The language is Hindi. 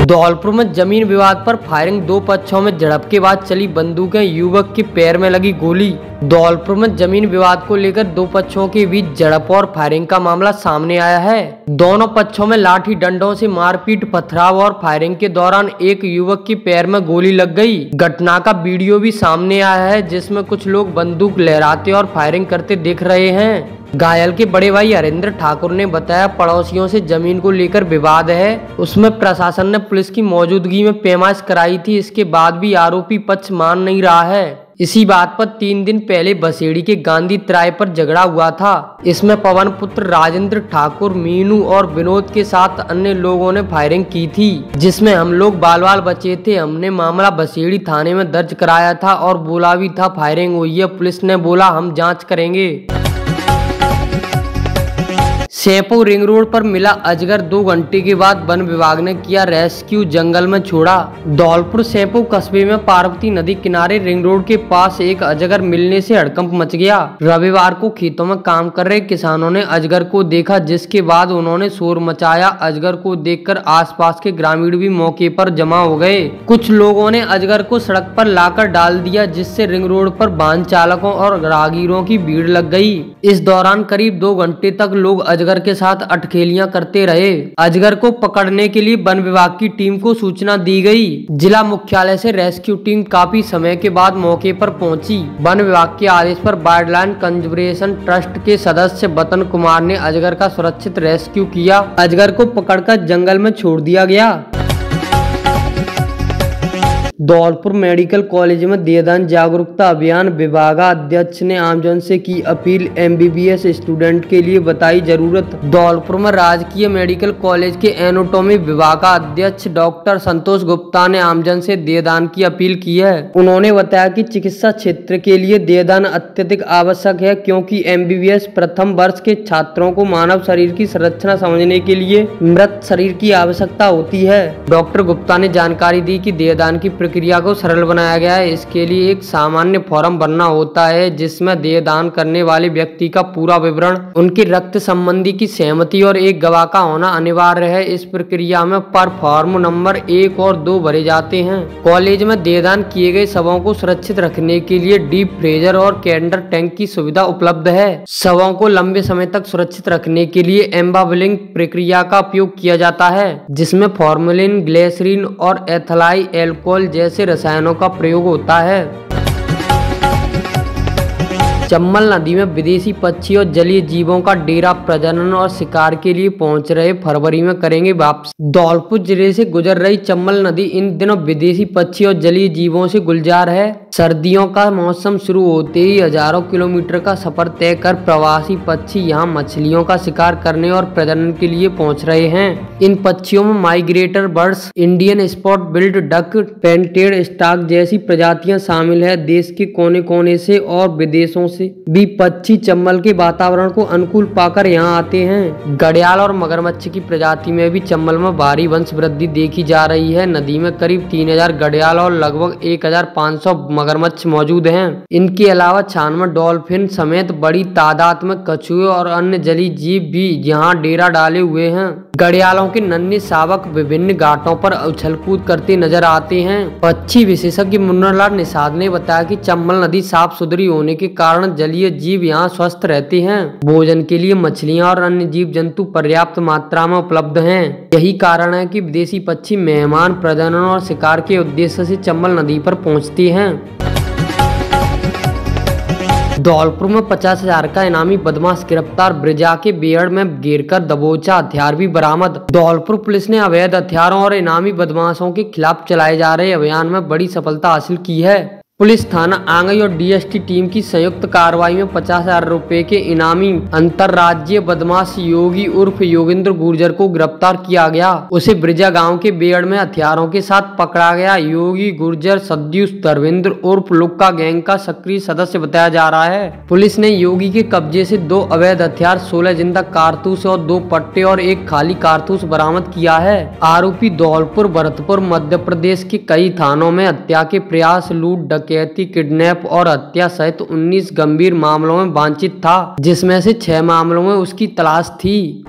धौलपुर में जमीन विवाद पर फायरिंग, दो पक्षों में झड़प के बाद चली बंदूकें, युवक के पैर में लगी गोली। धौलपुर में जमीन विवाद को लेकर दो पक्षों के बीच झड़प और फायरिंग का मामला सामने आया है। दोनों पक्षों में लाठी डंडों से मारपीट, पथराव और फायरिंग के दौरान एक युवक के पैर में गोली लग गई। घटना का वीडियो भी सामने आया है जिसमें कुछ लोग बंदूक लहराते और फायरिंग करते दिख रहे हैं। घायल के बड़े भाई हरेंद्र ठाकुर ने बताया, पड़ोसियों से जमीन को लेकर विवाद है, उसमें प्रशासन ने पुलिस की मौजूदगी में पैमाइश कराई थी। इसके बाद भी आरोपी पक्ष मान नहीं रहा है। इसी बात पर 3 दिन पहले बसेड़ी के गांधी तराई पर झगड़ा हुआ था। इसमें पवन पुत्र राजेंद्र ठाकुर, मीनू और विनोद के साथ अन्य लोगों ने फायरिंग की थी, जिसमें हम लोग बाल बाल बचे थे। हमने मामला बसेड़ी थाने में दर्ज कराया था और बोला भी था फायरिंग हुई है। पुलिस ने बोला हम जांच करेंगे। सैंपो रिंग रोड पर मिला अजगर, 2 घंटे के बाद वन विभाग ने किया रेस्क्यू, जंगल में छोड़ा। धौलपुर सैंपो कस्बे में पार्वती नदी किनारे रिंग रोड के पास एक अजगर मिलने से हड़कंप मच गया। रविवार को खेतों में काम कर रहे किसानों ने अजगर को देखा, जिसके बाद उन्होंने शोर मचाया। अजगर को देखकर आसपास के ग्रामीण भी मौके पर जमा हो गए। कुछ लोगों ने अजगर को सड़क पर लाकर डाल दिया, जिससे रिंग रोड पर वाहन चालकों और राहगीरों की भीड़ लग गई। इस दौरान करीब 2 घंटे तक लोग अजगर के साथ अटखेलियां करते रहे। अजगर को पकड़ने के लिए वन विभाग की टीम को सूचना दी गई। जिला मुख्यालय से रेस्क्यू टीम काफी समय के बाद मौके पर पहुंची। वन विभाग के आदेश पर वाइल्डलाइफ कंजर्वेशन ट्रस्ट के सदस्य बतन कुमार ने अजगर का सुरक्षित रेस्क्यू किया। अजगर को पकड़कर जंगल में छोड़ दिया गया। धौलपुर मेडिकल कॉलेज में देहदान जागरूकता अभियान, विभागाध्यक्ष ने आमजन से की अपील, एमबीबीएस स्टूडेंट के लिए बताई जरूरत। धौलपुर में राजकीय मेडिकल कॉलेज के एनाटॉमी विभागाध्यक्ष डॉक्टर संतोष गुप्ता ने आमजन से देहदान की अपील की है। उन्होंने बताया कि चिकित्सा क्षेत्र के लिए देहदान अत्यधिक आवश्यक है, क्योंकि एमबीबीएस प्रथम वर्ष के छात्रों को मानव शरीर की संरचना समझने के लिए मृत शरीर की आवश्यकता होती है। डॉक्टर गुप्ता ने जानकारी दी कि देहदान की प्रक्रिया को सरल बनाया गया है। इसके लिए एक सामान्य फॉर्म भरना होता है, जिसमें देहदान करने वाले व्यक्ति का पूरा विवरण, उनके रक्त संबंधी की सहमति और एक गवाह का होना अनिवार्य है। इस प्रक्रिया में पर फॉर्म नंबर 1 और 2 भरे जाते हैं। कॉलेज में देहदान किए गए शवों को सुरक्षित रखने के लिए डीप फ्रीजर और कैंडर टैंक की सुविधा उपलब्ध है। शवों को लंबे समय तक सुरक्षित रखने के लिए एम्बाबलिंग प्रक्रिया का उपयोग किया जाता है, जिसमें फॉर्मेलिन, ग्लिसरीन और एथिलाइल अल्कोहल जैसे रसायनों का प्रयोग होता है। चम्बल नदी में विदेशी पक्षी और जलीय जीवों का डेरा प्रजनन और शिकार के लिए पहुंच रहे, फरवरी में करेंगे वापसी। धौलपुर जिले से गुजर रही चम्बल नदी इन दिनों विदेशी पक्षी और जलीय जीवों से गुलजार है। सर्दियों का मौसम शुरू होते ही हजारों किलोमीटर का सफर तय कर प्रवासी पक्षी यहां मछलियों का शिकार करने और प्रजनन के लिए पहुंच रहे हैं। इन पक्षियों में migrator birds, Indian spot billed duck, painted stork जैसी प्रजातियां शामिल है। देश के कोने कोने से और विदेशों से भी पक्षी चम्बल के वातावरण को अनुकूल पाकर यहाँ आते हैं। घड़ियाल और मगरमच्छ की प्रजाति में भी चम्बल में भारी वंश वृद्धि देखी जा रही है। नदी में करीब 3000 घड़ियाल और लगभग 1500 मगरमच्छ मौजूद हैं। इनके अलावा 96 डॉल्फिन समेत बड़ी तादाद में कछुए और अन्य जलीय जीव भी यहाँ डेरा डाले हुए हैं। घड़ियालों के नन्हे शावक विभिन्न घाटों पर उछल कूद करते नजर आते हैं। पक्षी विशेषज्ञ मुन्नालाल निषाद ने बताया कि चम्बल नदी साफ सुथरी होने के कारण जलीय जीव यहाँ स्वस्थ रहते हैं। भोजन के लिए मछलियाँ और अन्य जीव जंतु पर्याप्त मात्रा में उपलब्ध हैं। यही कारण है कि विदेशी पक्षी मेहमान प्रजनन और शिकार के उद्देश्य से चम्बल नदी पर पहुँचते हैं। धौलपुर में 50,000 का इनामी बदमाश गिरफ्तार, ब्रिजा के बेहड़ में घेरकर दबोचा, हथियार भी बरामद। धौलपुर पुलिस ने अवैध हथियारों और इनामी बदमाशों के खिलाफ चलाए जा रहे अभियान में बड़ी सफलता हासिल की है। पुलिस थाना आंगई और डीएसटी टीम की संयुक्त कार्रवाई में 50,000 रुपए के इनामी अंतरराज्यीय बदमाश योगी उर्फ योगेंद्र गुर्जर को गिरफ्तार किया गया। उसे ब्रिजा गांव के बेहड़ में हथियारों के साथ पकड़ा गया। योगी गुर्जर सद्यूस धर्मेंद्र उर्फ लुक्का गैंग का सक्रिय सदस्य बताया जा रहा है। पुलिस ने योगी के कब्जे से 2 अवैध हथियार, 16 जिंदा कारतूस और 2 पट्टे और 1 खाली कारतूस बरामद किया है। आरोपी धौलपुर, भरतपुर, मध्य प्रदेश के कई थानों में हत्या के प्रयास, लूट, डकैती, किडनैप और हत्या सहित 19 गंभीर मामलों में वांछित था, जिसमें से 6 मामलों में उसकी तलाश थी।